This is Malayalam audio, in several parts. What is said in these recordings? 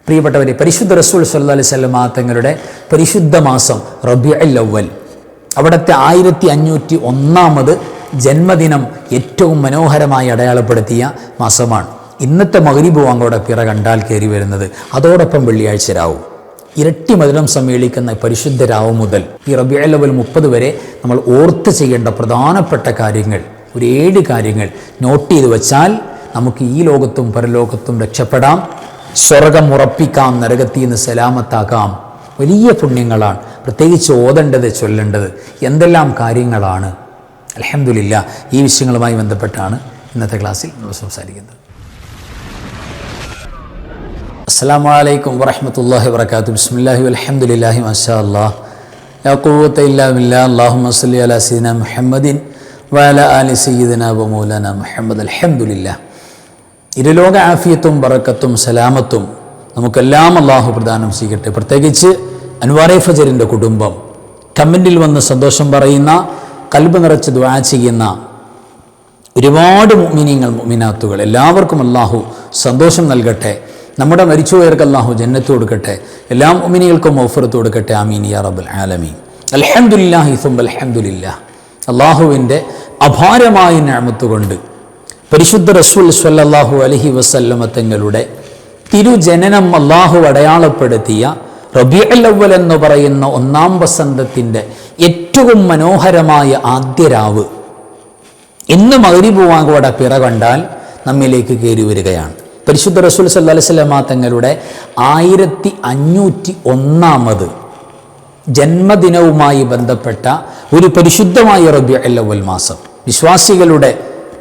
പ്രിയപ്പെട്ടവരെ, പരിശുദ്ധ റസൂൽ സല്ലല്ലാഹു അലൈഹി വസല്ലം തങ്ങളുടെ പരിശുദ്ധ മാസം റബീഉൽ അവ്വൽ, അവിടുത്തെ 1501 ജന്മദിനം ഏറ്റവും മനോഹരമായി അടയാളപ്പെടുത്തിയ മാസമാണ്. ഇന്നത്തെ മഗ്‌രിബ് ബാങ്കോടെ പിറ കണ്ടാൽ കയറി വരുന്നത്, അതോടൊപ്പം വെള്ളിയാഴ്ച രാവും, ഇരട്ടി മധുരം സമ്മേളിക്കുന്ന പരിശുദ്ധ രാവ് മുതൽ ഈ റബീഉൽ അവ്വൽ 30 വരെ നമ്മൾ ഓർത്ത് ചെയ്യേണ്ട പ്രധാനപ്പെട്ട കാര്യങ്ങൾ, ഒരു 7 കാര്യങ്ങൾ നോട്ട് ചെയ്ത് വെച്ചാൽ നമുക്ക് ഈ ലോകത്തും പരലോകത്തും രക്ഷപ്പെടാം, സ്വർഗം ഉറപ്പിക്കാം, നരകത്തിൽ നിന്ന് സലാമത്താക്കാം. വലിയ പുണ്യങ്ങളാണ്. പ്രത്യേകിച്ച് ഓതേണ്ടത്, ചൊല്ലേണ്ടത് എന്തെല്ലാം കാര്യങ്ങളാണ്. അൽഹംദുലില്ലാ, ഈ വിഷയങ്ങളുമായി ബന്ധപ്പെട്ടാണ് ഇന്നത്തെ ക്ലാസ്സിൽ നമ്മൾ സംസാരിക്കുന്നത്. അസ്സലാമു അലൈക്കും വറഹ്മത്തുള്ളാഹി വബറകാതുഹു. ബിസ്മില്ലാഹി വൽഹംദുലില്ലാഹി മാഷാ അല്ലാഹ് ലാ ഖുവത ഇല്ലാ ബില്ലാഹ്. അല്ലാഹുമ്മ സ്വല്ലി അലാ സയ്യിദിനാ മുഹമ്മദിൻ വഅലാ ആലി സയ്യിദിനാ വ മൗലാനാ മുഹമ്മദ്. അൽഹംദുലില്ലാഹ്. ഇരുലോക ആഫിയത്തും ബറക്കത്തും സലാമത്തും നമുക്കെല്ലാം അല്ലാഹു പ്രദാനം ചെയ്യട്ടെ. പ്രത്യേകിച്ച് അൻവാറെ ഫജറിൻ്റെ കുടുംബം, കമൻറ്റിൽ വന്ന് സന്തോഷം പറയുന്ന, കൽബ് നിറച്ച് ദുആ ചെയ്യുന്ന ഒരുപാട് മുഅ്മിനീങ്ങൾ, മുഅ്മിനാത്തുകൾ, എല്ലാവർക്കും അല്ലാഹു സന്തോഷം നൽകട്ടെ. നമ്മുടെ മരിച്ചുപോയവർക്ക് അല്ലാഹു ജന്നത്ത് കൊടുക്കട്ടെ. എല്ലാ മുഅ്മിനീകൾക്കും മഗ്ഫിറത്ത് കൊടുക്കട്ടെ. ആമീൻ യാ റബ്ബൽ ആലമീൻ. അൽഹംദുലില്ലാഹി സുബ്ഹാന അൽഹംദുലില്ലാഹ്. അല്ലാഹുവിൻ്റെ അപാരമായ നിഅമത്ത് കൊണ്ട് പരിശുദ്ധ റസൂൽ സ്വല്ലല്ലാഹു അലൈഹി വസല്ലമ തങ്ങളുടെ തിരുജനനം അല്ലാഹു അടയാളപ്പെടുത്തിയ റബീഉൽ അവ്വൽ എന്ന് പറയുന്ന 1-ാം വസന്തത്തിൻ്റെ ഏറ്റവും മനോഹരമായ ആദ്യ രാവ് ഇന്ന് മഗ്‌രിബ് ബാങ്കോടെ പിറ കണ്ടാൽ നമ്മിലേക്ക് കയറി വരികയാണ്. പരിശുദ്ധ റസൂൽ സല്ലല്ലാഹു അലൈഹി വസല്ലമ തങ്ങളുടെ 1501 ജന്മദിനവുമായി ബന്ധപ്പെട്ട ഒരു പരിശുദ്ധമായ റബീഉൽ അവ്വൽ മാസം വിശ്വാസികളുടെ,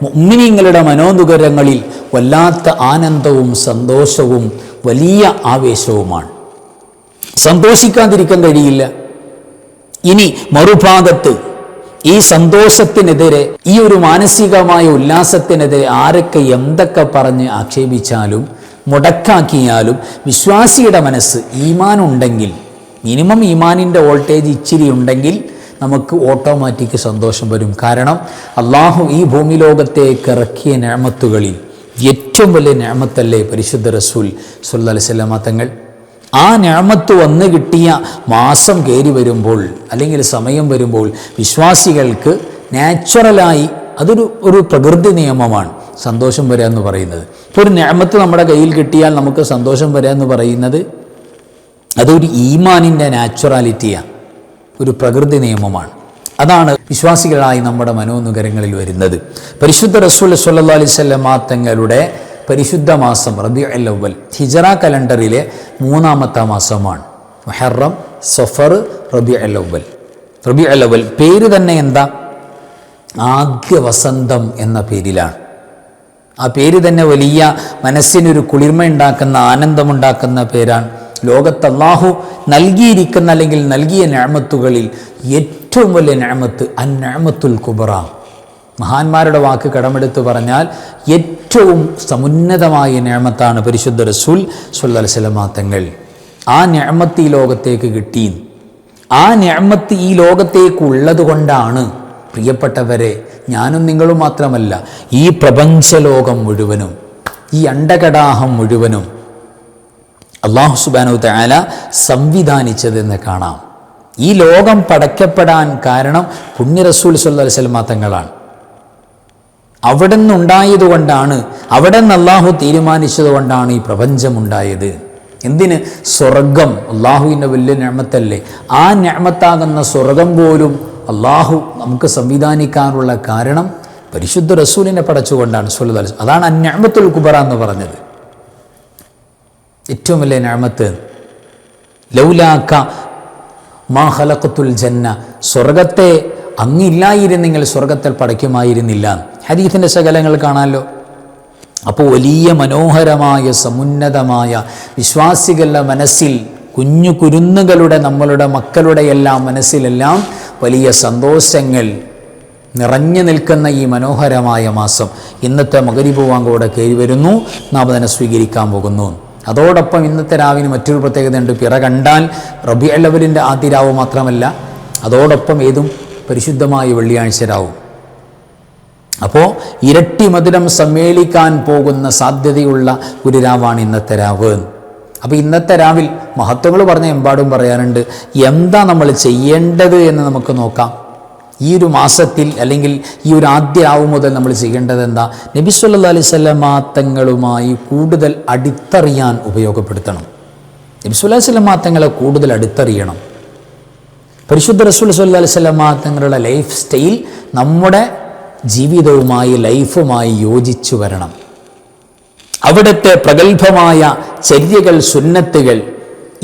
മുഅ്മിനീങ്ങളുടെ മനോനുകരങ്ങളിൽ വല്ലാത്ത ആനന്ദവും സന്തോഷവും വലിയ ആവേശവുമാണ്. സന്തോഷിക്കാതിരിക്കാൻ കഴിയില്ല. ഇനി മറുഭാഗത്ത് ഈ സന്തോഷത്തിനെതിരെ, ഈ ഒരു മാനസികമായ ഉല്ലാസത്തിനെതിരെ ആരൊക്കെ എന്തൊക്കെ പറഞ്ഞ് ആക്ഷേപിച്ചാലും മുടക്കാക്കിയാലും വിശ്വാസിയുടെ മനസ്സ് ഈമാനുണ്ടെങ്കിൽ, മിനിമം ഈമാനിൻ്റെ വോൾട്ടേജ് ഇച്ചിരി ഉണ്ടെങ്കിൽ നമുക്ക് ഓട്ടോമാറ്റിക് സന്തോഷം വരും. കാരണം അള്ളാഹു ഈ ഭൂമി ലോകത്തേക്ക് ഇറക്കിയ നിഅമത്തുകളിൽ ഏറ്റവും വലിയ നിഅമത്തല്ലേ പരിശുദ്ധ റസൂൽ സ്വല്ലല്ലാഹു അലൈഹി വസല്ലമ തങ്ങൾ. ആ നിഅമത്ത് വന്നു കിട്ടിയ മാസം കയറി വരുമ്പോൾ, അല്ലെങ്കിൽ സമയം വരുമ്പോൾ, വിശ്വാസികൾക്ക് നാച്ചുറലായി അതൊരു പ്രകൃതി നിയമമാണ് സന്തോഷം വരിക എന്ന് പറയുന്നത്. ഇപ്പോൾ ഒരു നിഅമത്ത് നമ്മുടെ കയ്യിൽ കിട്ടിയാൽ നമുക്ക് സന്തോഷം വരിക എന്ന് പറയുന്നത് അതൊരു ഈമാനിൻ്റെ നാച്ചുറാലിറ്റിയാണ്, ഒരു പ്രകൃതി നിയമമാണ്. അതാണ് വിശ്വാസികളായി നമ്മുടെ മനോനുകരങ്ങളിൽ വരുന്നത്. പരിശുദ്ധ റസൂൽ സ്വല്ലല്ലാഹു അലൈഹി വസല്ലമ തങ്ങളുടെ പരിശുദ്ധ മാസം റബീഉൽ അവ്വൽ ഹിജറ കലണ്ടറിലെ 3-ാമത്തെ മാസമാണ്. മുഹറം, സഫർ, റബീഉൽ അവ്വൽ. റബീഉൽ അവ്വൽ പേര് തന്നെ എന്താ? ആദ്യ വസന്തം എന്ന പേരിലാണ്. ആ പേര് തന്നെ വലിയ മനസ്സിനൊരു കുളിർമ ഉണ്ടാക്കുന്ന, ആനന്ദമുണ്ടാക്കുന്ന പേരാണ്. ലോകത്ത് അല്ലാഹു നൽകിയിരിക്കുന്ന, അല്ലെങ്കിൽ നൽകിയ നിഅമത്തുകളിൽ ഏറ്റവും വലിയ നിഅമത്ത് അൻ-നിഅമത്തുൽ കുബ്ര. മഹാന്മാരുടെ വാക്ക് കടമെടുത്ത് പറഞ്ഞാൽ ഏറ്റവും സമുന്നതമായ നിഅമത്താണ് പരിശുദ്ധ റസൂൽ സ്വല്ലല്ലാഹു അലൈഹി വസല്ലമ തങ്ങൾ. ആ നിഅമത്ത് ഈ ലോകത്തേക്ക് കിട്ടി. ആ നിഅമത്ത് ഈ ലോകത്തേക്ക് ഉള്ളത് കൊണ്ടാണ് പ്രിയപ്പെട്ടവരെ, ഞാനും നിങ്ങളും മാത്രമല്ല, ഈ പ്രപഞ്ചലോകം മുഴുവനും, ഈ അണ്ടകടാഹം മുഴുവനും അല്ലാഹു സുബ്ഹാനഹു തആല സംവിധാനിച്ചതെന്ന് കാണാം. ഈ ലോകം പടയ്ക്കപ്പെടാൻ കാരണം പുണ്യ റസൂൽ സ്വല്ലല്ലാഹു അലൈഹി വസല്ലമ തങ്ങളാണ്. അവിടെ നിന്നുണ്ടായതുകൊണ്ടാണ്, അവിടെ നിന്ന് അല്ലാഹു തീരുമാനിച്ചത് കൊണ്ടാണ് ഈ പ്രപഞ്ചമുണ്ടായത്. എന്തിന്? സ്വർഗം അല്ലാഹുവിൻ്റെ വലിയ നിഅമത്തല്ലേ. ആ നിഅമത്താകുന്ന സ്വർഗം പോലും അല്ലാഹു നമുക്ക് സംവിധാനിക്കാനുള്ള കാരണം പരിശുദ്ധ റസൂലിനെ പടച്ചുകൊണ്ടാണ് സ്വല്ലല്ലാഹു അലൈഹി വസല്ലം. അതാണ് അൻ-നിഅമത്തുൽ കുബ്ര എന്ന് പറഞ്ഞത്. ഏറ്റവും വലിയ നിഅമത്ത്. ലൗലാക മാ ഖലഖത്തുൽ ജന്ന, സ്വർഗത്തെ അങ്ങില്ലായിരുന്നെങ്കിൽ സ്വർഗത്തിൽ പടയ്ക്കുമായിരുന്നില്ല. ഹദീസിൻ്റെ ശകലങ്ങൾ കാണാമല്ലോ. അപ്പോൾ വലിയ മനോഹരമായ സമുന്നതമായ വിശ്വാസികളുടെ മനസ്സിൽ, കുഞ്ഞു കുരുന്നുകളുടെ, നമ്മളുടെ മക്കളുടെ എല്ലാം മനസ്സിലെല്ലാം വലിയ സന്തോഷങ്ങൾ നിറഞ്ഞു നിൽക്കുന്ന ഈ മനോഹരമായ മാസം ഇന്നത്തെ മഗ്‌രിബ് ബാങ്കോടെ കയറി വരുന്നു. നാം അതിനെ സ്വീകരിക്കാൻ പോകുന്നു. അതോടൊപ്പം ഇന്നത്തെ രാവിന് മറ്റൊരു പ്രത്യേകതയുണ്ട്. പിറ കണ്ടാൽ റബീഉൽ അവ്വലിൻ്റെ ആദ്യ രാവ് മാത്രമല്ല, അതോടൊപ്പം ഏതും പരിശുദ്ധമായ വെള്ളിയാഴ്ച രാവും. അപ്പോൾ ഇരട്ടി മധുരം സമ്മേളിക്കാൻ പോകുന്ന സാധ്യതയുള്ള ഒരു രാവാണ് ഇന്നത്തെ രാവ്. അപ്പോൾ ഇന്നത്തെ രാവിൽ മഹത്വങ്ങൾ പറഞ്ഞ എമ്പാടും പറയാനുണ്ട്. എന്താ നമ്മൾ ചെയ്യേണ്ടത് എന്ന് നമുക്ക് നോക്കാം. ഈ ഒരു മാസത്തിൽ അല്ലെങ്കിൽ ഈ ഒരു ആദ്യ രാവ് മുതൽ നമ്മൾ ചെയ്യേണ്ടത് എന്താ? നബി സല്ലല്ലാഹു അലൈഹി വസല്ലമ തങ്ങളുമായി കൂടുതൽ അടുത്തറിയാൻ ഉപയോഗപ്പെടുത്തണം. നബി സല്ലല്ലാഹു അലൈഹി വസല്ലമ തങ്ങളെ കൂടുതൽ അടുത്തറിയണം. പരിശുദ്ധ റസൂൽ സല്ലല്ലാഹു അലൈഹി വസല്ലമ തങ്ങളുടെ ലൈഫ് സ്റ്റൈൽ നമ്മുടെ ജീവിതവുമായി ലൈഫുമായി യോജിച്ചു വരണം. അവിടുത്തെ പ്രഗത്ഭമായ ചര്യകൾ, സുന്നത്തുകൾ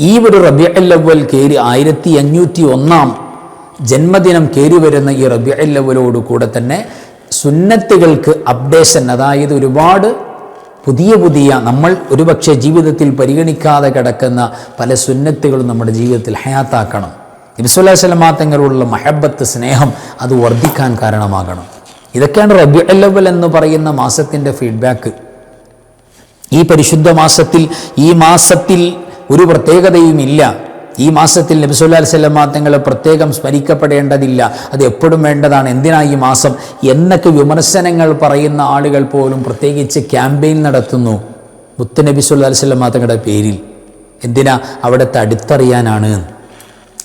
ഈ ഒരു റബീഉൽ അവ്വൽ കയറി 1501 ജന്മദിനം കയറി വരുന്ന ഈ റബീഉൽ അവ്വലോട് കൂടെ തന്നെ സുന്നത്തുകൾക്ക് അപ്ഡേഷൻ, അതായത് ഒരുപാട് പുതിയ നമ്മൾ ഒരുപക്ഷെ ജീവിതത്തിൽ പരിഗണിക്കാതെ കിടക്കുന്ന പല സുന്നത്തുകളും നമ്മുടെ ജീവിതത്തിൽ ഹയാത്താക്കണം. നബി സല്ലല്ലാഹു അലൈഹി വസല്ലമ തങ്ങളോടുള്ള മഹബത്ത്, സ്നേഹം അത് വർദ്ധിക്കാൻ കാരണമാകണം. ഇതൊക്കെയാണ് റബീഉൽ അവ്വൽ എന്ന് പറയുന്ന മാസത്തിൻ്റെ ഫീഡ്ബാക്ക്. ഈ പരിശുദ്ധ മാസത്തിൽ, ഈ മാസത്തിൽ ഒരു പ്രത്യേകതയുമില്ല. ഈ മാസത്തിൽ നബി സല്ലല്ലാഹു അലൈഹി വസല്ലമ തങ്ങളെ പ്രത്യേകം സ്മരിക്കപ്പെടേണ്ടതില്ല, അത് എപ്പോഴും വേണ്ടതാണ്. എന്തിനാ ഈ മാസം എന്നൊക്കെ വിമർശനങ്ങൾ പറയുന്ന ആളുകൾ പോലും പ്രത്യേകിച്ച് ക്യാമ്പയിൻ നടത്തുന്നു മുത്തുനബി സല്ലല്ലാഹു അലൈഹി വസല്ലമ തങ്ങളുടെ പേരിൽ. എന്തിനാ? അവിടുത്തെ അടുത്തറിയാനാണ്.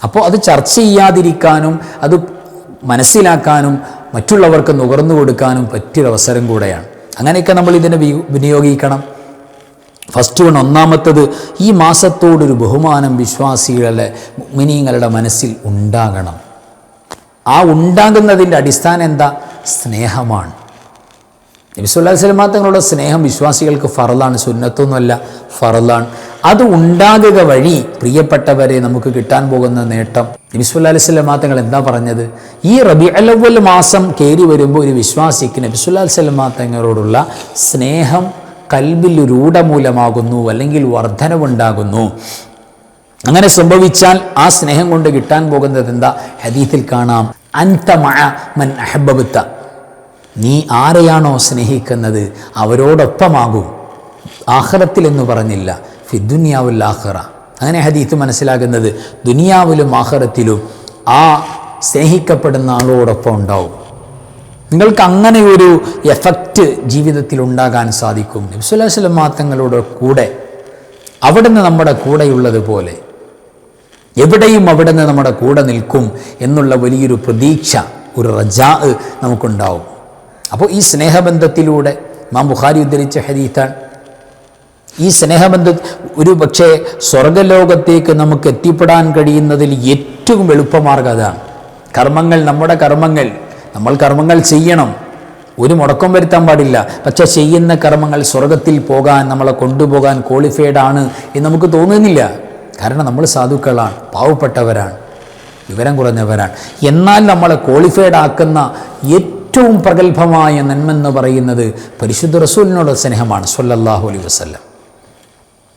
അപ്പോൾ അത് ചർച്ച ചെയ്യാതിരിക്കാനും അത് മനസ്സിലാക്കാനും മറ്റുള്ളവർക്ക് നുകർന്നു കൊടുക്കാനും പറ്റിയൊരവസരം കൂടെയാണ്. അങ്ങനെയൊക്കെ നമ്മൾ ഇതിനെ വിനിയോഗിക്കണം. ഫസ്റ്റ് വൺ, ഒന്നാമത്തത്, ഈ മാസത്തോടൊരു ബഹുമാനം വിശ്വാസികളുടെ മുഅ്മിനീങ്ങളുടെ മനസ്സിൽ ഉണ്ടാകണം. ആ ഉണ്ടാകുന്നതിൻ്റെ അടിസ്ഥാനം എന്താ? സ്നേഹമാണ്. നബി സല്ലല്ലാഹു അലൈഹി വസല്ലമ തങ്ങളുടെ സ്നേഹം വിശ്വാസികൾക്ക് ഫറലാണ്, സുന്നത്തൊന്നുമല്ല, ഫറലാണ്. അത് ഉണ്ടാകുക വഴി പ്രിയപ്പെട്ടവരെ നമുക്ക് കിട്ടാൻ പോകുന്ന നേട്ടം. നബി സല്ലല്ലാഹു അലൈഹി വസല്ലമ തങ്ങൾ എന്താ പറഞ്ഞത്? ഈ റബീഉൽ അവ്വൽ മാസം കയറി വരുമ്പോൾ ഒരു വിശ്വാസിക്ക് നബി സല്ലല്ലാഹു അലൈഹി വസല്ലമ തങ്ങളോടുള്ള സ്നേഹം കൽബിൽ രൂഢമൂലമാകുന്നു, അല്ലെങ്കിൽ വർധനവുണ്ടാകുന്നു. അങ്ങനെ സംഭവിച്ചാൽ ആ സ്നേഹം കൊണ്ട് കിട്ടാൻ പോകുന്നത് എന്താ? ഹദീസിൽ കാണാം, അൻത മഅ മൻ അഹബ്ബത, നീ ആരെയാണോ സ്നേഹിക്കുന്നത് അവരോടൊപ്പമാകും. ആഖിറത്തിൽ എന്ന് പറഞ്ഞില്ല, ഫിദ്ദുനിയാവുൽ ആഖിറ. അങ്ങനെ ഹദീസ് മനസ്സിലാകുന്നത് ദുനിയാവിലും ആഖിറത്തിലും ആ സ്നേഹിക്കപ്പെടുന്ന ആളോടൊപ്പം ഉണ്ടാവും. നിങ്ങൾക്ക് അങ്ങനെ ഒരു എഫക്റ്റ് ജീവിതത്തിൽ ഉണ്ടാകാൻ സാധിക്കും. നബി സല്ലല്ലാഹു അലൈഹി വസല്ലം തങ്ങളുടെ കൂടെ, അവിടുന്ന് നമ്മുടെ കൂടെയുള്ളതുപോലെ എവിടെയും അവിടുന്ന് നമ്മുടെ കൂടെ നിൽക്കും എന്നുള്ള വലിയൊരു പ്രതീക്ഷ, ഒരു റജാ നമുക്കുണ്ടാവും. അപ്പോൾ ഈ സ്നേഹബന്ധത്തിലൂടെ ഇമാം ബുഖാരി ഉദ്ധരിച്ച ഹദീസാണ്. ഈ സ്നേഹബന്ധ ഒരു പക്ഷേ സ്വർഗലോകത്തേക്ക് നമുക്ക് എത്തിപ്പെടാൻ കഴിയുന്നതിൽ ഏറ്റവും എളുപ്പമാർഗ്ഗം അതാണ്. കർമ്മങ്ങൾ, നമ്മുടെ കർമ്മങ്ങൾ, നമ്മൾ കർമ്മങ്ങൾ ചെയ്യണം, ഒരു മുടക്കം വരുത്താൻ പാടില്ല. പക്ഷെ ചെയ്യുന്ന കർമ്മങ്ങൾ സ്വർഗത്തിൽ പോകാൻ, നമ്മളെ കൊണ്ടുപോകാൻ ക്വാളിഫൈഡ് ആണ് എന്ന് നമുക്ക് തോന്നുന്നില്ല. കാരണം നമ്മൾ സാധുക്കളാണ്, പാവപ്പെട്ടവരാണ്, വിവരം കുറഞ്ഞവരാണ്. എന്നാൽ നമ്മളെ ക്വാളിഫൈഡ് ആക്കുന്ന ഏറ്റവും പ്രഗത്ഭമായ നന്മെന്ന് പറയുന്നത് പരിശുദ്ധ റസൂലിനോട് സ്നേഹമാണ് സ്വല്ലല്ലാഹു അലൈഹി വസല്ലം.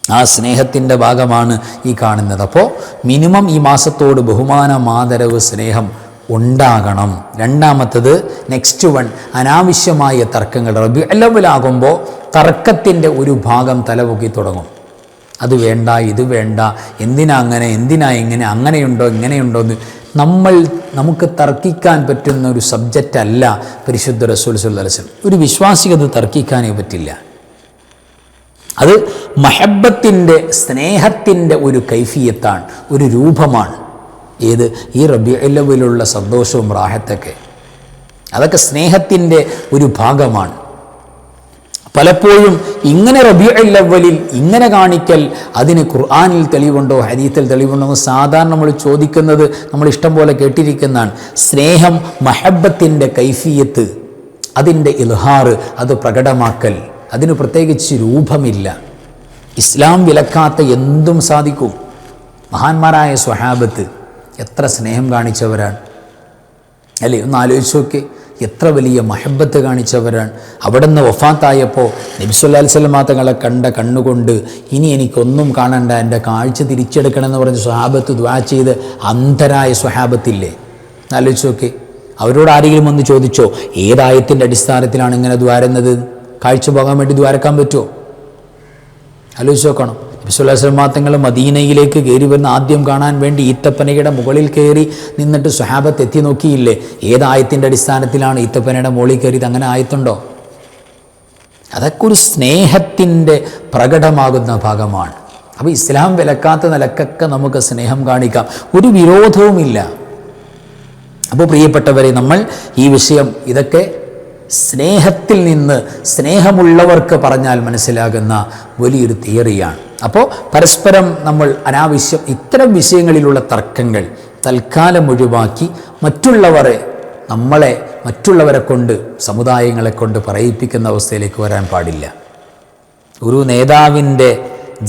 ആ സ്നേഹത്തിൻ്റെ ഭാഗമാണ് ഈ കാണുന്നത്. അപ്പോൾ മിനിമം ഈ മാസത്തോട് ബഹുമാനം, ആദരവ്, സ്നേഹം ഉണ്ടാകണം. രണ്ടാമത്തത്, നെക്സ്റ്റ് വൺ, അനാവശ്യമായ തർക്കങ്ങൾ. റബീഉൽ അവ്വൽ ആകുമ്പോൾ തർക്കത്തിൻ്റെ ഒരു ഭാഗം തലപൊക്കി തുടങ്ങും. അത് വേണ്ട, ഇത് വേണ്ട, എന്തിനാ അങ്ങനെ, എന്തിനാ ഇങ്ങനെ, അങ്ങനെയുണ്ടോ ഇങ്ങനെയുണ്ടോ എന്ന് നമുക്ക് തർക്കിക്കാൻ പറ്റുന്ന ഒരു സബ്ജക്റ്റ് അല്ല പരിശുദ്ധ റസൂൽ സല്ലല്ലാഹു അലൈഹി വസല്ലം. ഒരു വിശ്വാസിക്ക് അത് തർക്കിക്കാനേ പറ്റില്ല. അത് മഹബത്തിൻ്റെ, സ്നേഹത്തിൻ്റെ ഒരു കൈഫിയത്താണ്, ഒരു രൂപമാണ്. ഏത്? ഈ റബീഉൽ അവ്വലിലുള്ള സന്തോഷവും റാഹത്തൊക്കെ, അതൊക്കെ സ്നേഹത്തിൻ്റെ ഒരു ഭാഗമാണ്. പലപ്പോഴും ഇങ്ങനെ റബീഉൽ അവ്വലിൽ ഇങ്ങനെ കാണിക്കൽ, അതിന് ഖുർആനിൽ തെളിവുണ്ടോ, ഹദീസിൽ തെളിവുണ്ടോ എന്ന് സാധാരണ നമ്മൾ ചോദിക്കുന്നത് നമ്മൾ ഇഷ്ടം പോലെ കേട്ടിരിക്കുന്നതാണ്. സ്നേഹം, മഹബത്തിൻ്റെ കൈഫിയത്ത്, അതിൻ്റെ ഇൽഹാർ, അത് പ്രകടമാക്കൽ, അതിന് പ്രത്യേകിച്ച് രൂപമില്ല. ഇസ്ലാം വിലക്കാത്ത എന്തും സാധിക്കും. മഹാന്മാരായ സ്വഹാബത്ത് എത്ര സ്നേഹം കാണിച്ചവരാണ് അല്ലേ? ഒന്ന് ആലോചിച്ച് നോക്കി, എത്ര വലിയ മഹബത്ത് കാണിച്ചവരാണ്. അവിടെ നിന്ന് വഫാത്തായപ്പോൾ നബി സല്ലല്ലാഹു അലൈഹി വസല്ലം തങ്ങളെ കണ്ട കണ്ണുകൊണ്ട് ഇനി എനിക്കൊന്നും കാണണ്ട, എൻ്റെ കാഴ്ച തിരിച്ചെടുക്കണമെന്ന് പറഞ്ഞ് സ്വഹാബത്ത് ദുആ ചെയ്ത് അന്ധരായ സ്വഹാബത്തില്ലേ? ആലോചിച്ച് നോക്കി. അവരോട് ആരെങ്കിലും ഒന്ന് ചോദിച്ചോ, ഏതായത്തിൻ്റെ അടിസ്ഥാനത്തിലാണ് ഇങ്ങനെ ദ്വാരുന്നത്? കാഴ്ച പോകാൻ വേണ്ടി ദ്വാരക്കാൻ പറ്റുമോ? ആലോചിച്ച് നോക്കണം. നബി സല്ലല്ലാഹു അലൈഹി വസല്ലം തങ്ങൾ മദീനയിലേക്ക് കയറി വരുന്ന ആദ്യം കാണാൻ വേണ്ടി ഈത്തപ്പനയുടെ മുകളിൽ കയറി നിന്നിട്ട് സ്വഹാബത്ത് എത്തി നോക്കിയില്ലേ? ഏതായത്തിൻ്റെ അടിസ്ഥാനത്തിലാണ് ഈത്തപ്പനയുടെ മുകളിൽ കയറിയത്? അങ്ങനെ ആയത്തുണ്ടോ? അതൊക്കെ ഒരു സ്നേഹത്തിൻ്റെ പ്രകടമാകുന്ന ഭാഗമാണ്. അപ്പോൾ ഇസ്ലാം വിലക്കാത്ത നിലക്കൊക്കെ നമുക്ക് സ്നേഹം കാണിക്കാം, ഒരു വിരോധവുമില്ല. അപ്പോൾ പ്രിയപ്പെട്ടവരെ, നമ്മൾ ഈ വിഷയം ഇതൊക്കെ സ്നേഹത്തിൽ നിന്ന് സ്നേഹമുള്ളവർക്ക് പറഞ്ഞാൽ മനസ്സിലാകുന്ന വലിയൊരു തിയറിയാണ്. അപ്പോൾ പരസ്പരം നമ്മൾ അനാവശ്യം ഇത്തരം വിഷയങ്ങളിലുള്ള തർക്കങ്ങൾ തൽക്കാലം ഒഴിവാക്കി മറ്റുള്ളവരെ കൊണ്ട് സമുദായങ്ങളെ കൊണ്ട് പറയിപ്പിക്കുന്ന അവസ്ഥയിലേക്ക് വരാൻ പാടില്ല. ഒരു നേതാവിൻ്റെ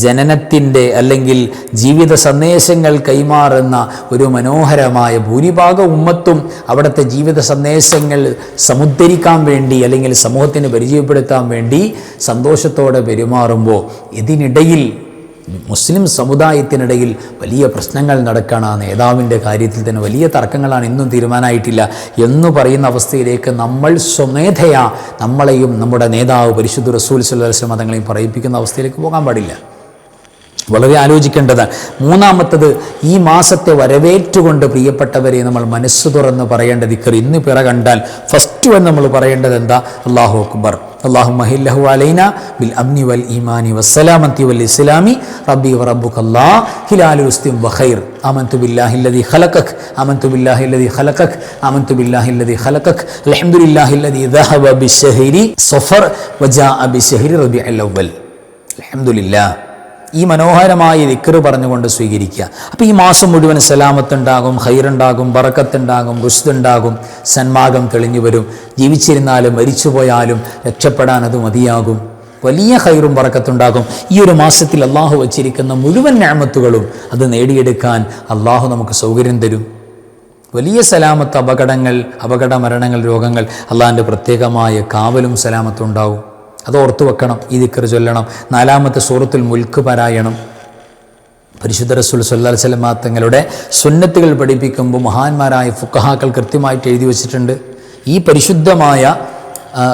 ജനനത്തിൻ്റെ അല്ലെങ്കിൽ ജീവിത സന്ദേശങ്ങൾ കൈമാറുന്ന ഒരു മനോഹരമായ ഭൂരിഭാഗം ഉമ്മത്തും അവിടുത്തെ ജീവിത സന്ദേശങ്ങൾ സമുദ്ധരിക്കാൻ വേണ്ടി അല്ലെങ്കിൽ സമൂഹത്തിന് പരിചയപ്പെടുത്താൻ വേണ്ടി സന്തോഷത്തോടെ പെരുമാറുമ്പോൾ ഇതിനിടയിൽ മുസ്ലിം സമുദായത്തിനിടയിൽ വലിയ പ്രശ്നങ്ങൾ നടക്കുകയാണ്. ആ നേതാവിൻ്റെ കാര്യത്തിൽ തന്നെ വലിയ തർക്കങ്ങളാണ്, ഇന്നും തീരുമാനമായിട്ടില്ല എന്ന് പറയുന്ന അവസ്ഥയിലേക്ക് നമ്മൾ സ്വമേധയാ നമ്മളെയും നമ്മുടെ നേതാവ് പരിശുദ്ധ റസൂൽ സ്വല്ലല്ലാഹു അലൈഹി വസല്ലം തങ്ങളെയും പറയിപ്പിക്കുന്ന അവസ്ഥയിലേക്ക് പോകാൻ പാടില്ല. വളരെ ആലോചിക്കേണ്ടതാണ്. മൂന്നാമത്തത്, ഈ മാസത്തെ വരവേറ്റുകൊണ്ട് പ്രിയപ്പെട്ടവരെ നമ്മൾ മനസ്സ് തുറന്ന് പറയേണ്ട ദിക്ർ ഇന്ന് പിറ കണ്ടാൽ ഫസ്റ്റ് വന്ന് നമ്മൾ പറയേണ്ടത് എന്താ? അല്ലാഹു അക്ബർ, അല്ലാഹുമ്മ ഹില്ലഹു അലൈനാ ബിൽ അംനി വൽ ഈമാനി വസ്സലാമത്തി വൽ ഇസ്ലാമി റബ്ബി വറബ്ബുകല്ലാഹ് ഹിലാലുൽ ഉസ്തിം വഖൈർ ആമന്തു ബില്ലാഹില്ലദീ ഖലഖക് ആമന്തു ബില്ലാഹില്ലദീ ഖലഖക് ആമന്തു ബില്ലാഹില്ലദീ ഖലഖക് അൽഹംദുലില്ലാഹില്ലദീ ദഹബ ബിശ്ശഹരി സഫർ വജാഅ ബിശ്ശഹരി റബീഉൽ അവ്വൽ. അൽഹംദുലില്ലാഹ്. ഈ മനോഹരമായ ദിക്ർ പറഞ്ഞുകൊണ്ട് സ്വീകരിക്കുക. അപ്പോൾ ഈ മാസം മുഴുവൻ സലാമത്തുണ്ടാകും, ഖൈറുണ്ടാകും, ബറക്കത്തുണ്ടാകും, റുഷ്ദുണ്ടാകും, സന്മാർഗം തെളിഞ്ഞു വരും. ജീവിച്ചിരുന്നാലും മരിച്ചുപോയാലും രക്ഷപ്പെടാൻ അത് മതിയാകും. വലിയ ഖൈറും ബറക്കത്തുണ്ടാകും. ഈ ഒരു മാസത്തിൽ അള്ളാഹു വച്ചിരിക്കുന്ന മുഴുവൻ നിഅമത്തുകളും അത് നേടിയെടുക്കാൻ അള്ളാഹു നമുക്ക് സൗകര്യം തരും. വലിയ സലാമത്ത്, അപകട മരണങ്ങൾ, രോഗങ്ങൾ, അള്ളാഹിൻ്റെ പ്രത്യേകമായ കാവലും സലാമത്തും ഉണ്ടാവും. അത് ഓർത്തു വെക്കണം. ഈ ദിക്ർ ചൊല്ലണം. നാലാമത്തെ സൂറത്തുൽ മുൽക്ക് പാരായണം. പരിശുദ്ധ റസൂൽ സ്വല്ലല്ലാഹു അലൈഹി വസല്ലം തങ്ങളുടെ സുന്നത്തുകൾ പഠിപ്പിക്കുമ്പോൾ മഹാന്മാരായ ഫുഖഹാക്കൾ കൃത്യമായിട്ട് എഴുതി വച്ചിട്ടുണ്ട്. ഈ പരിശുദ്ധമായ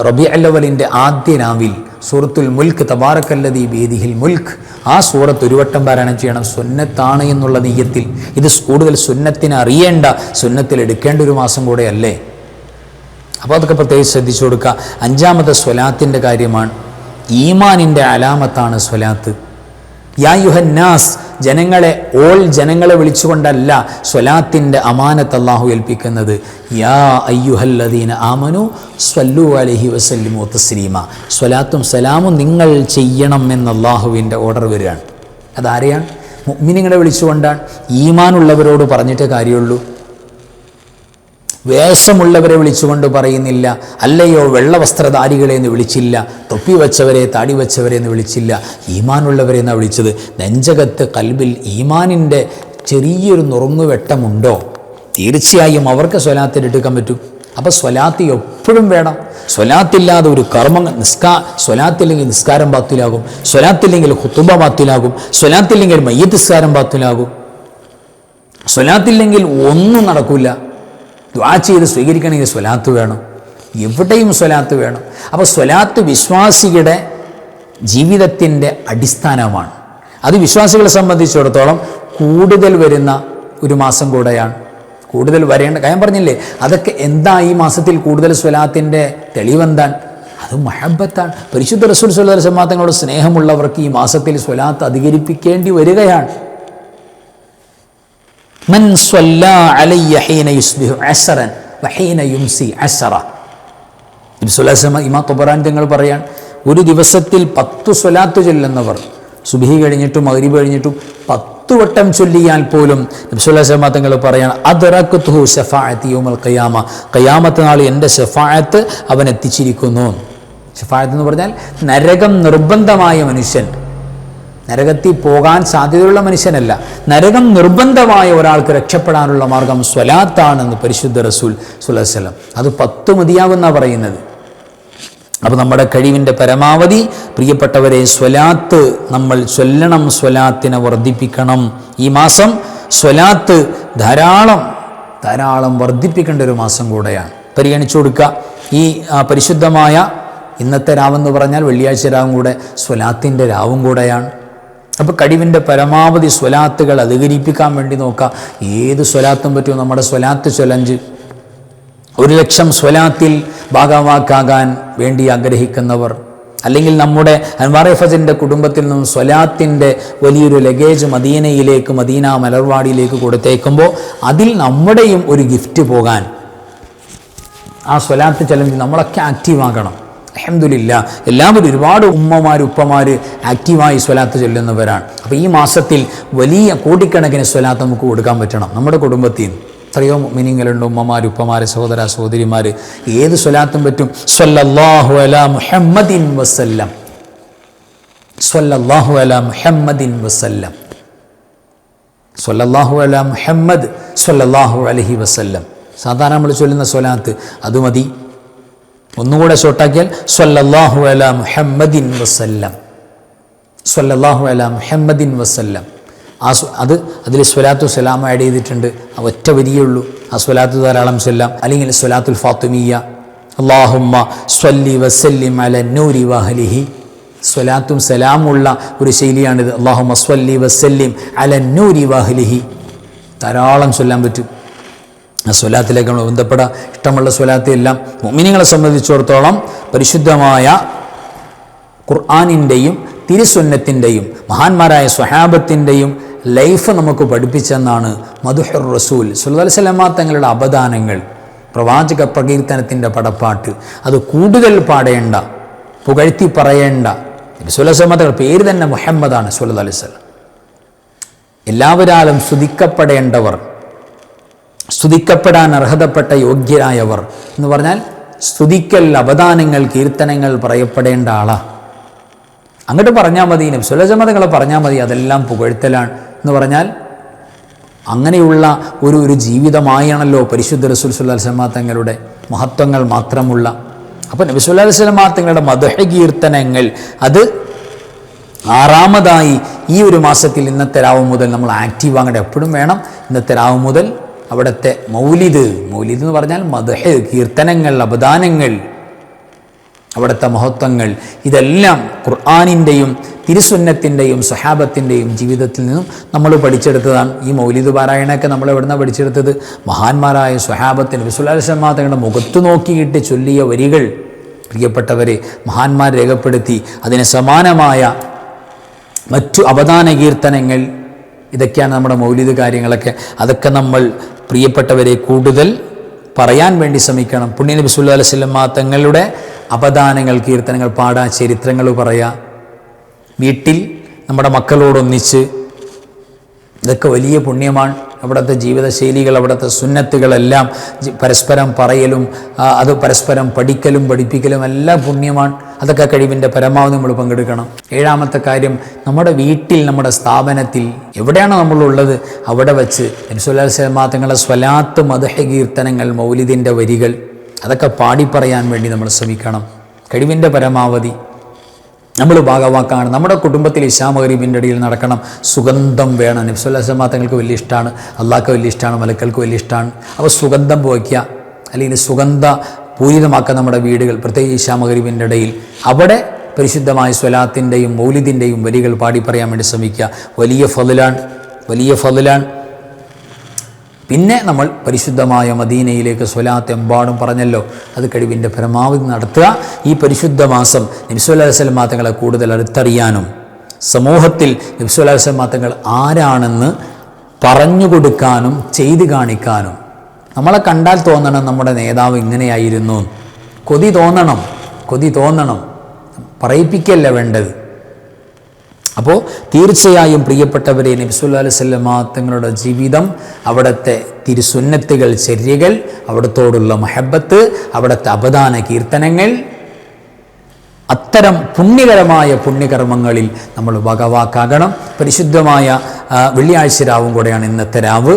റബീഉൽ അവ്വലിൻ്റെ ആദ്യ രാവിൽ സൂറത്തുൽ മുൽക്ക് തബാറക്കല്ലദീ ബിയദിഹിൽ മുൽക്ക്, ആ സൂറത്ത് ഒരു വട്ടം പാരായണം ചെയ്യണം, സുന്നത്താണ് എന്നുള്ള നിയ്യത്തിൽ. ഇത് കൂടുതൽ സുന്നത്തിനെ അറിയേണ്ട, സുന്നത്തിൽ എടുക്കേണ്ട ഒരു മാസം കൂടെ അല്ലേ? അപ്പോൾ അതൊക്കെ പ്രത്യേകിച്ച് ശ്രദ്ധിച്ചു കൊടുക്കുക. അഞ്ചാമത്തെ സ്വലാത്തിൻ്റെ കാര്യമാണ്. ഈമാനിൻ്റെ അലാമത്താണ് സ്വലാത്ത്. യാ യുഹന്നാസ്, ജനങ്ങളെ വിളിച്ചുകൊണ്ടല്ല സ്വലാത്തിൻ്റെ അമാനത്ത് അല്ലാഹു ഏൽപ്പിക്കുന്നത്. യാ അയ്യുഹല്ലദീന ആമനു സ്വല്ലു അലൈഹി വസല്ലിമു തസ്ലീമ, സ്വലാത്തും സലാമും നിങ്ങൾ ചെയ്യണം എന്ന് അല്ലാഹുവിൻ്റെ ഓർഡർ വരികയാണ്. അതാരെയാണ്? മുഅ്മിനീങ്ങളെ വിളിച്ചുകൊണ്ടാണ്. ഈമാനുള്ളവരോട് പറഞ്ഞിട്ടേ കാര്യമുള്ളൂ. വേഷമുള്ളവരെ വിളിച്ചുകൊണ്ട് പറയുന്നില്ല. അല്ലയോ വെള്ളവസ്ത്രധാരികളെ എന്ന് വിളിച്ചില്ല, തൊപ്പി വെച്ചവരെ, താടി വെച്ചവരെ എന്ന് വിളിച്ചില്ല, ഈമാനുള്ളവരെ എന്നാണ് വിളിച്ചത്. നെഞ്ചകത്ത് കൽബിൽ ഈമാനിൻ്റെ ചെറിയൊരു നുറുങ്ങുവെട്ടമുണ്ടോ, തീർച്ചയായും അവർക്ക് സ്വലാത്തിലെടുക്കാൻ പറ്റും. അപ്പോൾ സ്വലാത്ത് എപ്പോഴും വേണം. സ്വലാത്തില്ലാതെ ഒരു കർമ്മം, സ്വലാത്തില്ലെങ്കിൽ നിസ്കാരം ബാത്തിലാകും, സ്വലാത്തില്ലെങ്കിൽ ഖുതുബ ബാത്തിലാകും, സ്വലാത്തില്ലെങ്കിൽ മയ്യിത്ത് നിസ്കാരം ബാത്തിലാകും, സ്വലാത്തില്ലെങ്കിൽ ഒന്നും നടക്കില്ല. ദുആ ചെയ്ത് സ്വീകരിക്കണമെങ്കിൽ സ്വലാത്ത് വേണം, എവിടെയും സ്വലാത്ത് വേണം. അപ്പോൾ സ്വലാത്ത് വിശ്വാസിയുടെ ജീവിതത്തിൻ്റെ അടിസ്ഥാനമാണ്. അത് വിശ്വാസികളെ സംബന്ധിച്ചിടത്തോളം കൂടുതൽ വരുന്ന ഒരു മാസം കൂടെയാണ്. കൂടുതൽ വരേണ്ട കാര്യം പറഞ്ഞില്ലേ, അതൊക്കെ എന്താ ഈ മാസത്തിൽ കൂടുതൽ സ്വലാത്തിൻ്റെ തെളിവെന്താണ്? അത് മഹബത്താണ്. പരിശുദ്ധ റസൂൽ സ്വല്ലല്ലാഹു അലൈഹി വസല്ലം തങ്ങളുടെ സ്നേഹമുള്ളവർക്ക് ഈ മാസത്തിൽ സ്വലാത്ത് അധികരിപ്പിക്കേണ്ടി വരികയാണ്. മൻ സ്വല്ലാ അലയ്യ ഹീന യുസ്ബിഹു അസ്റൻ വഹീന യുംസി അസ്റ. നബി സ്വല്ലല്ലാഹു അലൈഹി വസല്ലം ഇമാം ത്വബറാനി തങ്ങൾ പറയാൻ, ഒരു ദിവസത്തിൽ 10 സ്വലാത്ത് ചൊല്ലുന്നവർ സുബ്ഹി കഴിഞ്ഞിട്ടും മഗ്രിബ് കഴിഞ്ഞിട്ടും 10 വട്ടം ചൊല്ലിയാൽ പോലും നബി സ്വല്ലല്ലാഹു അലൈഹി വസല്ലം തങ്ങൾ പറയാണ്, അദ്റക്തുഹു ശഫാഅത്തി യൗമൽ ഖിയാമ, ഖിയാമത്ത് നാൾ എൻ്റെ ശഫാഅത്ത് അവൻ എത്തിച്ചിരിക്കുന്നു. ശഫാഅത്ത് എന്ന് പറഞ്ഞാൽ നരകം നിർബന്ധമായ മനുഷ്യൻ, നരകത്തിൽ പോകാൻ സാധ്യതയുള്ള മനുഷ്യനല്ല, നരകം നിർബന്ധമായ ഒരാൾക്ക് രക്ഷപ്പെടാനുള്ള മാർഗം സ്വലാത്താണെന്ന് പരിശുദ്ധ റസൂൽ സ്വല്ലല്ലാഹു അലൈഹി വസല്ലം. അത് 10 മതിയാകുന്ന പറയുന്നത്. അപ്പോൾ നമ്മുടെ കഴിവിൻ്റെ പരമാവധി പ്രിയപ്പെട്ടവരെ സ്വലാത്ത് നമ്മൾ ചൊല്ലണം, സ്വലാത്തിനെ വർദ്ധിപ്പിക്കണം. ഈ മാസം സ്വലാത്ത് ധാരാളം വർദ്ധിപ്പിക്കേണ്ട ഒരു മാസം കൂടെയാണ്. പരിഗണിച്ചു കൊടുക്കുക. ഈ പരിശുദ്ധമായ ഇന്നത്തെ രാവെന്ന് പറഞ്ഞാൽ വെള്ളിയാഴ്ച രാവും കൂടെ സ്വലാത്തിൻ്റെ രാവും കൂടെയാണ്. അപ്പോൾ കഴിവിൻ്റെ പരമാവധി സ്വലാത്തുകൾ അധികരിപ്പിക്കാൻ വേണ്ടി നോക്കുക. ഏത് സ്വലാത്തും പറ്റുമോ. നമ്മുടെ സ്വലാത്ത് ചൊലഞ്ച് 1,00,000 സ്വലാത്തിൽ ഭാഗവാക്കാകാൻ വേണ്ടി ആഗ്രഹിക്കുന്നവർ അല്ലെങ്കിൽ നമ്മുടെ അൻവാർ ഫസലിൻ്റെ കുടുംബത്തിൽ നിന്നും സ്വലാത്തിൻ്റെ വലിയൊരു ലഗേജ് മദീനയിലേക്ക്, മദീന മലർവാടിയിലേക്ക് കൊടുത്തേക്കുമ്പോൾ അതിൽ നമ്മുടെയും ഒരു ഗിഫ്റ്റ് പോകാൻ ആ സ്വലാത്ത് ചലഞ്ച് നമ്മളൊക്കെ ആക്റ്റീവാകണം. അൽഹംദുലില്ലാ എല്ലാവരും ഒരുപാട് ഉമ്മമാർ ഉപ്പമാർ ആക്റ്റീവായി സ്വലാത്ത് ചൊല്ലുന്നവരാണ്. അപ്പോൾ ഈ മാസത്തിൽ വലിയ കോടിക്കണക്കിന് സ്വലാത്ത് നമുക്ക് കൊടുക്കാൻ പറ്റണം നമ്മുടെ കുടുംബത്തിൽ നിന്ന്. എത്രയോ മുഅ്മിനീങ്ങളുണ്ട്, ഉമ്മമാർ ഉപ്പമാർ സഹോദര സഹോദരിമാർ. ഏത് സ്വലാത്തും പറ്റും. സ്വല്ലല്ലാഹു അലാ മുഹമ്മദിൻ വസല്ലം, സ്വല്ലല്ലാഹു അലാ മുഹമ്മദിൻ വസല്ലം, സ്വല്ലല്ലാഹു അലാ മുഹമ്മദ് സ്വല്ലല്ലാഹു അലൈഹി വസല്ലം. സാധാരണ നമ്മൾ ചൊല്ലുന്ന സ്വലാത്ത് അത് മതി. ഒന്നുകൂടെ ഷോർട്ടാക്കിയാൽ സ്വല്ലല്ലാഹു അലാ മുഹമ്മദിൻ വസല്ലം, സ്വല്ലല്ലാഹു അലാ മുഹമ്മദിൻ വസല്ലം. അതിൽ സ്വലാത്തു സലാം ആഡ് ചെയ്തിട്ടുണ്ട്. ആ ഒറ്റ വരിയേ ഉള്ളൂ. ആ സ്വലാത്ത് ധാരാളം ചൊല്ലാം. അല്ലെങ്കിൽ സ്വലാത്തുൽ ഫാത്തിമിയ്യ, അല്ലാഹുമ്മ സ്വല്ലി വസല്ലിം അല നൂരി വഅഹ്ലിഹി. സ്വലാത്തും സലാമുള്ള ഒരു ശൈലിയാണിത്. അല്ലാഹുമ്മ സ്വല്ലി വസല്ലിം അല നൂരി വഅഹ്ലിഹി. ധാരാളം ചൊല്ലാൻ പറ്റും. ആ സ്വലാത്തിലേക്ക് നമ്മൾ ബന്ധപ്പെടാം. ഇഷ്ടമുള്ള സ്വലാത്ത് എല്ലാം മുഅ്മിനീങ്ങളെ സംബന്ധിച്ചിടത്തോളം പരിശുദ്ധമായ ഖുർആനിൻ്റെയും തിരുസുന്നത്തിൻ്റെയും മഹാന്മാരായ സ്വഹാബത്തിൻ്റെയും ലൈഫ് നമുക്ക് പഠിപ്പിച്ചെന്നാണ് മദ്ഹുർ റസൂൽ സല്ലല്ലാഹു അലൈഹി വസല്ലം തങ്ങളുടെ അപദാനങ്ങൾ, പ്രവാചക പ്രകീർത്തനത്തിൻ്റെ പടപ്പാട്ട്. അത് കൂടുതൽ പാടേണ്ട, പുകഴ്ത്തി പറയേണ്ട. സല്ലല്ലാഹു അലൈഹി വസല്ലം തങ്ങളുടെ പേര് തന്നെ മുഹമ്മദാണ് സല്ലല്ലാഹു അലൈഹി വസല്ലം. എല്ലാവരാലും സ്തുതിക്കപ്പെടേണ്ടവർ, സ്തുതിക്കപ്പെടാൻ അർഹതപ്പെട്ട യോഗ്യരായവർ എന്ന് പറഞ്ഞാൽ സ്തുതിക്കൽ, അപദാനങ്ങൾ, കീർത്തനങ്ങൾ പറയപ്പെടേണ്ട ആളാ. അങ്ങോട്ട് പറഞ്ഞാൽ മതി, നബി സല്ലല്ലാഹു അലൈഹി വസല്ലം തങ്ങളെ പറഞ്ഞാൽ മതി, അതെല്ലാം പുകഴ്ത്തലാണ് എന്ന് പറഞ്ഞാൽ അങ്ങനെയുള്ള ഒരു ജീവിതമായാണല്ലോ പരിശുദ്ധ റസൂൽ സല്ലല്ലാഹു അലൈഹി വസല്ലം തങ്ങളുടെ മഹത്വങ്ങൾ മാത്രമുള്ള. അപ്പോൾ നബി സല്ലല്ലാഹു അലൈഹി വസല്ലം തങ്ങളുടെ മദ്ഹ് കീർത്തനങ്ങൾ അത് ആറാമതായി ഈ ഒരു മാസത്തിൽ ഇന്നത്തെ രാവ് മുതൽ നമ്മൾ ആക്റ്റീവ് ആകേണ്ട എപ്പോഴും വേണം. ഇന്നത്തെ രാവ് മുതൽ അവിടുത്തെ മൗലിദ് എന്ന് പറഞ്ഞാൽ മദ്ഹ്, കീർത്തനങ്ങൾ, അപദാനങ്ങൾ, അവിടുത്തെ മഹത്വങ്ങൾ, ഇതെല്ലാം ഖുർആനിൻ്റെയും തിരുസുന്നത്തിൻ്റെയും സ്വഹാബത്തിൻ്റെയും ജീവിതത്തിൽ നിന്നും നമ്മൾ പഠിച്ചെടുത്തതാണ്. ഈ മൗലിദ് പാരായണമൊക്കെ നമ്മൾ എവിടുന്നാണ് പഠിച്ചെടുത്തത്? മഹാന്മാരായ സ്വഹാബത്തിന് നബി സല്ലല്ലാഹു അലൈഹി വസല്ലം തങ്ങളുടെ മുഖത്ത് നോക്കിയിട്ട് ചൊല്ലിയ വരികൾ പ്രിയപ്പെട്ടവരെ മഹാന്മാർ രേഖപ്പെടുത്തി. അതിന് സമാനമായ മറ്റു അപദാന കീർത്തനങ്ങൾ, ഇതൊക്കെയാണ് നമ്മുടെ മൗലിദ് കാര്യങ്ങളൊക്കെ. അതൊക്കെ നമ്മൾ പ്രിയപ്പെട്ടവരെ കൂടുതൽ പറയാൻ വേണ്ടി ശ്രമിക്കണം. പുണ്യ നബി സല്ലല്ലാഹു അലൈഹി വസല്ലം തങ്ങളുടെ അപദാനങ്ങൾ, കീർത്തനങ്ങൾ പാടാ, ചരിത്രങ്ങൾ പറയാ, വീട്ടിൽ നമ്മുടെ മക്കളോടൊന്നിച്ച്. ഇതൊക്കെ വലിയ പുണ്യമാണ്. അവിടുത്തെ ജീവിതശൈലികൾ, അവിടുത്തെ സുന്നത്തുകളെല്ലാം പരസ്പരം പറയലും അത് പരസ്പരം പഠിക്കലും പഠിപ്പിക്കലും എല്ലാം പുണ്യമാണ്. അതൊക്കെ കഴിവിൻ്റെ പരമാവധി നമ്മൾ പങ്കെടുക്കണം. ഏഴാമത്തെ കാര്യം, നമ്മുടെ വീട്ടിൽ, നമ്മുടെ സ്ഥാപനത്തിൽ എവിടെയാണോ നമ്മളുള്ളത് അവിടെ വെച്ച് നബി സല്ലല്ലാഹു അലൈഹി വസല്ലം തങ്ങളുടെ സ്വലാത്ത്, മദ്ഹ് കീർത്തനങ്ങൾ, മൗലിദിൻ്റെ വരികൾ അതൊക്കെ പാടിപ്പറയാൻ വേണ്ടി നമ്മൾ ശ്രമിക്കണം. കഴിവിൻ്റെ പരമാവധി നമ്മൾ ഭാഗവാക്കാണ്. നമ്മുടെ കുടുംബത്തിൽ ഇശാ മഗ്‌രിബിൻ്റെ ഇടയിൽ നടക്കണം. സുഗന്ധം വേണം. നബി സല്ലല്ലാഹു അലൈഹി വസല്ലം തങ്ങൾക്ക് വലിയ ഇഷ്ടമാണ്, അള്ളാഹ്ക്ക് വലിയ ഇഷ്ടമാണ്, മലക്കൾക്ക് വലിയ ഇഷ്ടമാണ്. അപ്പോൾ സുഗന്ധം പോയിക്കുക, അല്ലെങ്കിൽ സുഗന്ധ പൂരിതമാക്കുക നമ്മുടെ വീടുകൾ, പ്രത്യേകിച്ച് ഇശാ മഗ്‌രിബിൻ്റെ ഇടയിൽ. അവിടെ പരിശുദ്ധമായ സ്വലാത്തിൻ്റെയും മൗലിദിൻ്റെയും വരികൾ പാടി പറയാൻ വേണ്ടി ശ്രമിക്കുക. വലിയ ഫളിലാണ്. പിന്നെ നമ്മൾ പരിശുദ്ധമായ മദീനയിലേക്ക് സ്വലാത്ത് എമ്പാടും പറഞ്ഞല്ലോ, അത് കഴിവിൻ്റെ പരമാവധി നടത്തുക. ഈ പരിശുദ്ധ മാസം നബി സല്ലല്ലാഹു അലൈഹി വസല്ലം തങ്ങളെ കൂടുതൽ അടുത്തറിയാനും സമൂഹത്തിൽ നബി സല്ലല്ലാഹു അലൈഹി വസല്ലം തങ്ങൾ ആരാണെന്ന് പറഞ്ഞു കൊടുക്കാനും ചെയ്തു കാണിക്കാനും. നമ്മളെ കണ്ടാൽ തോന്നണം നമ്മുടെ നേതാവ് ഇങ്ങനെയായിരുന്നു, കൊതി തോന്നണം, പറയിപ്പിക്കല്ല വേണ്ടത്. അപ്പോൾ തീർച്ചയായും പ്രിയപ്പെട്ടവരെ നബി സല്ലല്ലാഹു അലൈഹി വസല്ലം തങ്ങളുടെ ജീവിതം, അവിടുത്തെ തിരുസുന്നത്തുകൾ, ചര്യകൾ, അവിടത്തോടുള്ള മഹബത്ത്, അവിടുത്തെ അപദാന കീർത്തനങ്ങൾ, അത്തരം പുണ്യകരമായ പുണ്യകർമ്മങ്ങളിൽ നമ്മൾ വകവാക്കാകണം. പരിശുദ്ധമായ വെള്ളിയാഴ്ച രാവും കൂടെയാണ് ഇന്നത്തെ രാവ്.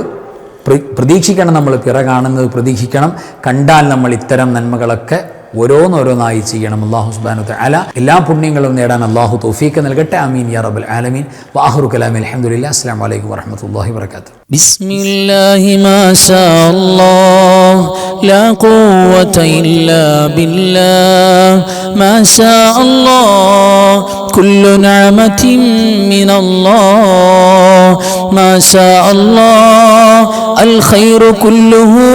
പ്രതീക്ഷിക്കണം, നമ്മൾ പിറ കാണുന്നത് പ്രതീക്ഷിക്കണം. കണ്ടാൽ നമ്മൾ ഇത്തരം നന്മകളൊക്കെ ഓരോന്നോരോന്നായി ചെയ്യണം. അല്ലാഹു സുബ്ഹാനഹു വ തആല എല്ലാ പുണ്യങ്ങളും നേടാൻ അല്ലാഹു തൗഫീഖ് നൽകട്ടെ. ആമീൻ യാ റബ്ബൽ ആലമീൻ. വആഖിറു കലാമി അൽഹംദുലില്ലാഹി. അസ്സലാമു അലൈക്കും വറഹ്മത്തുള്ളാഹി വബറകാതുഹു. ബിസ്മില്ലാഹി മാ ശാ അല്ലാഹ് ലാ ഖുവത ഇല്ലാ ബില്ലാഹ് മാ ശാ അല്ലാഹ് കുല്ലു നിഅമതിൻ മിനല്ലാഹ് മാ ശാ അല്ലാഹ് അൽ ഖൈറു കുല്ലുഹു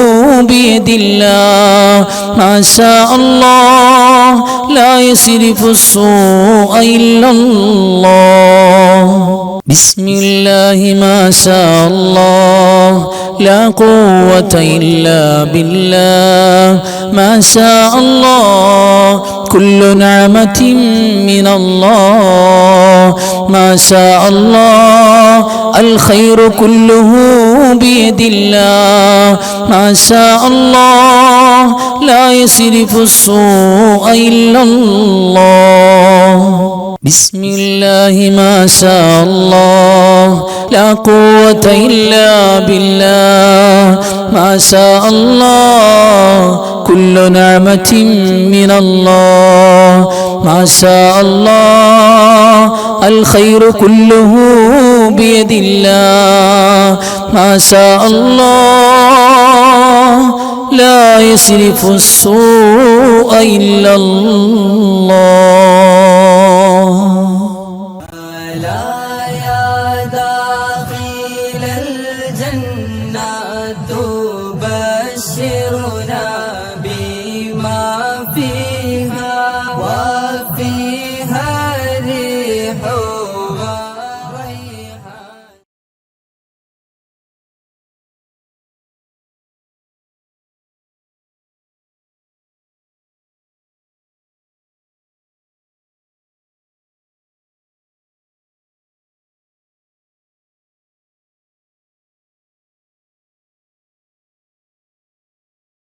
بيد الله ما شاء الله لا يصرف السوء إلا الله بسم الله ما شاء الله لا قوة إلا بالله ما شاء الله كل نعمة من الله ما شاء الله الخير كله بيد الله ما شاء الله لا يصرف السوء إلا الله بسم الله ما شاء الله لا قوة إلا بالله ما شاء الله كل نعمة من الله ما شاء الله الخير كله بيد الله ما شاء الله لا يصرف السوء إلا الله لا يا داخل الجنة تبشرنا بما فيها وفي